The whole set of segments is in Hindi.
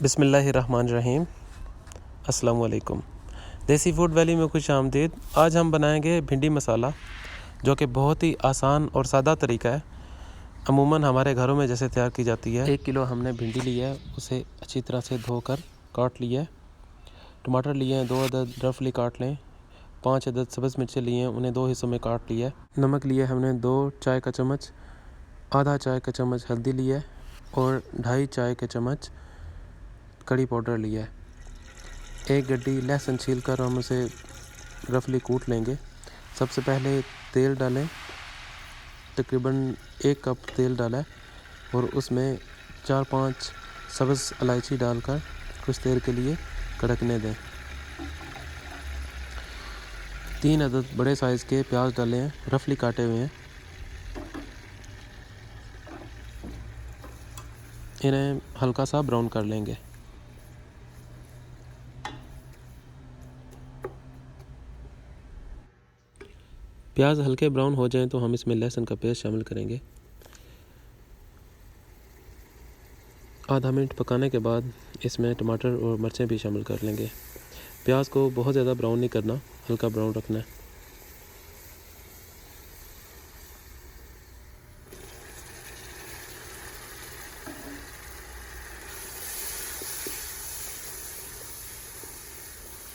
बिस्मिल्लाहिर्रहमानिर्रहीम। अस्सलाम वालेकुम। देसी फूड वैली में खुश आमदीद। आज हम बनाएंगे भिंडी मसाला, जो कि बहुत ही आसान और सादा तरीका है। अमूमन हमारे घरों में जैसे तैयार की जाती है। 1 किलो हमने भिंडी ली है, उसे अच्छी तरह से धोकर काट लिया है। टमाटर लिए हैं 2 अदद, रफली काट लें। 5 अदद सब्ज़ मिर्चें लिए हैं, उन्हें 2 हिस्सों में काट लिया है। नमक लिया है हमने 2 चाय का चम्मच, आधा चाय का चम्मच हल्दी लिया है और 2.5 चाय के चम्मच कड़ी पाउडर लिया है। 1 गड्डी लहसुन छील कर हम उसे रफली कूट लेंगे। सबसे पहले तेल डालें, तकरीबन 1 कप तेल डाला है और उसमें 4-5 सब्ज़ इलायची डालकर कुछ देर के लिए कड़कने दें। 3 अदद बड़े साइज़ के प्याज डाले हैं, रफली काटे हुए हैं। इन्हें हल्का सा ब्राउन कर लेंगे। प्याज हल्के ब्राउन हो जाएं तो हम इसमें लहसुन का पेस्ट शामिल करेंगे। आधा मिनट पकाने के बाद इसमें टमाटर और मिर्चें भी शामिल कर लेंगे। प्याज को बहुत ज़्यादा ब्राउन नहीं करना, हल्का ब्राउन रखना है।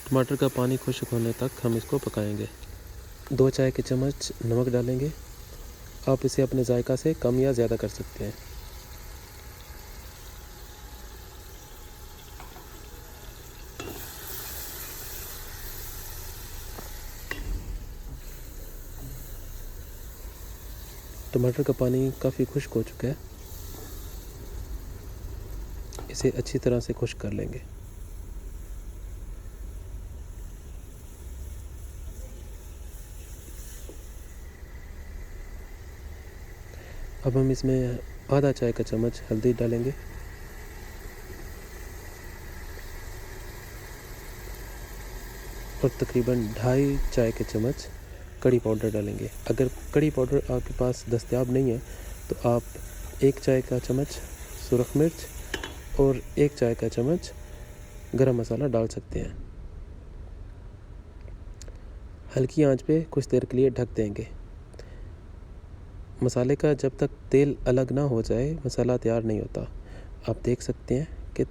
टमाटर का पानी खुश्क होने तक हम इसको पकाएंगे। 2 चाय के चम्मच नमक डालेंगे। आप इसे अपने जायका से कम या ज़्यादा कर सकते हैं। टमाटर का पानी काफ़ी खुश्क हो चुका है, इसे अच्छी तरह से खुश्क कर लेंगे। अब हम इसमें आधा चाय का चम्मच हल्दी डालेंगे और तकरीबन 2.5 चाय के चम्मच कड़ी पाउडर डालेंगे। अगर कड़ी पाउडर आपके पास दस्तयाब नहीं है तो आप 1 चाय का चम्मच सुरख मिर्च और 1 चाय का चम्मच गरम मसाला डाल सकते हैं। हल्की आंच पे कुछ देर के लिए ढक देंगे। मसाले का जब तक तेल अलग ना हो जाए मसाला तैयार नहीं होता। आप देख सकते हैं कि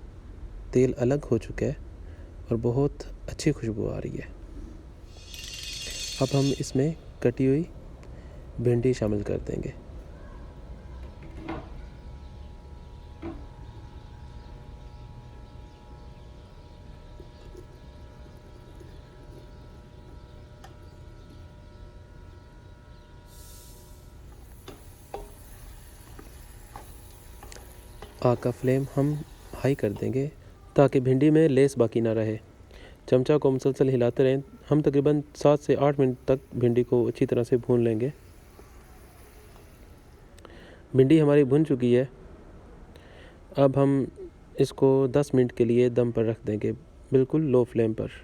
तेल अलग हो चुका है और बहुत अच्छी खुशबू आ रही है। अब हम इसमें कटी हुई भिंडी शामिल कर देंगे। आग का फ्लेम हम हाई कर देंगे ताकि भिंडी में लेस बाकी ना रहे। चमचा को मुसलसल हिलाते रहें। हम तकरीबन 7 से 8 मिनट तक भिंडी को अच्छी तरह से भून लेंगे। भिंडी हमारी भुन चुकी है। अब हम इसको 10 मिनट के लिए दम पर रख देंगे, बिल्कुल लो फ्लेम पर।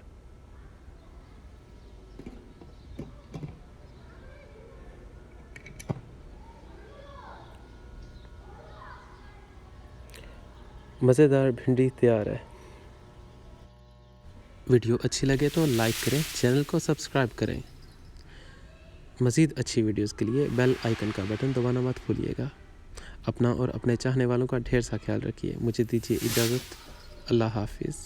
मज़ेदार भिंडी तैयार है। वीडियो अच्छी लगे तो लाइक करें, चैनल को सब्सक्राइब करें। मज़ीद अच्छी वीडियोस के लिए बेल आइकन का बटन दबाना मत भूलिएगा। अपना और अपने चाहने वालों का ढेर सा ख्याल रखिए। मुझे दीजिए इजाज़त। अल्लाह हाफिज़।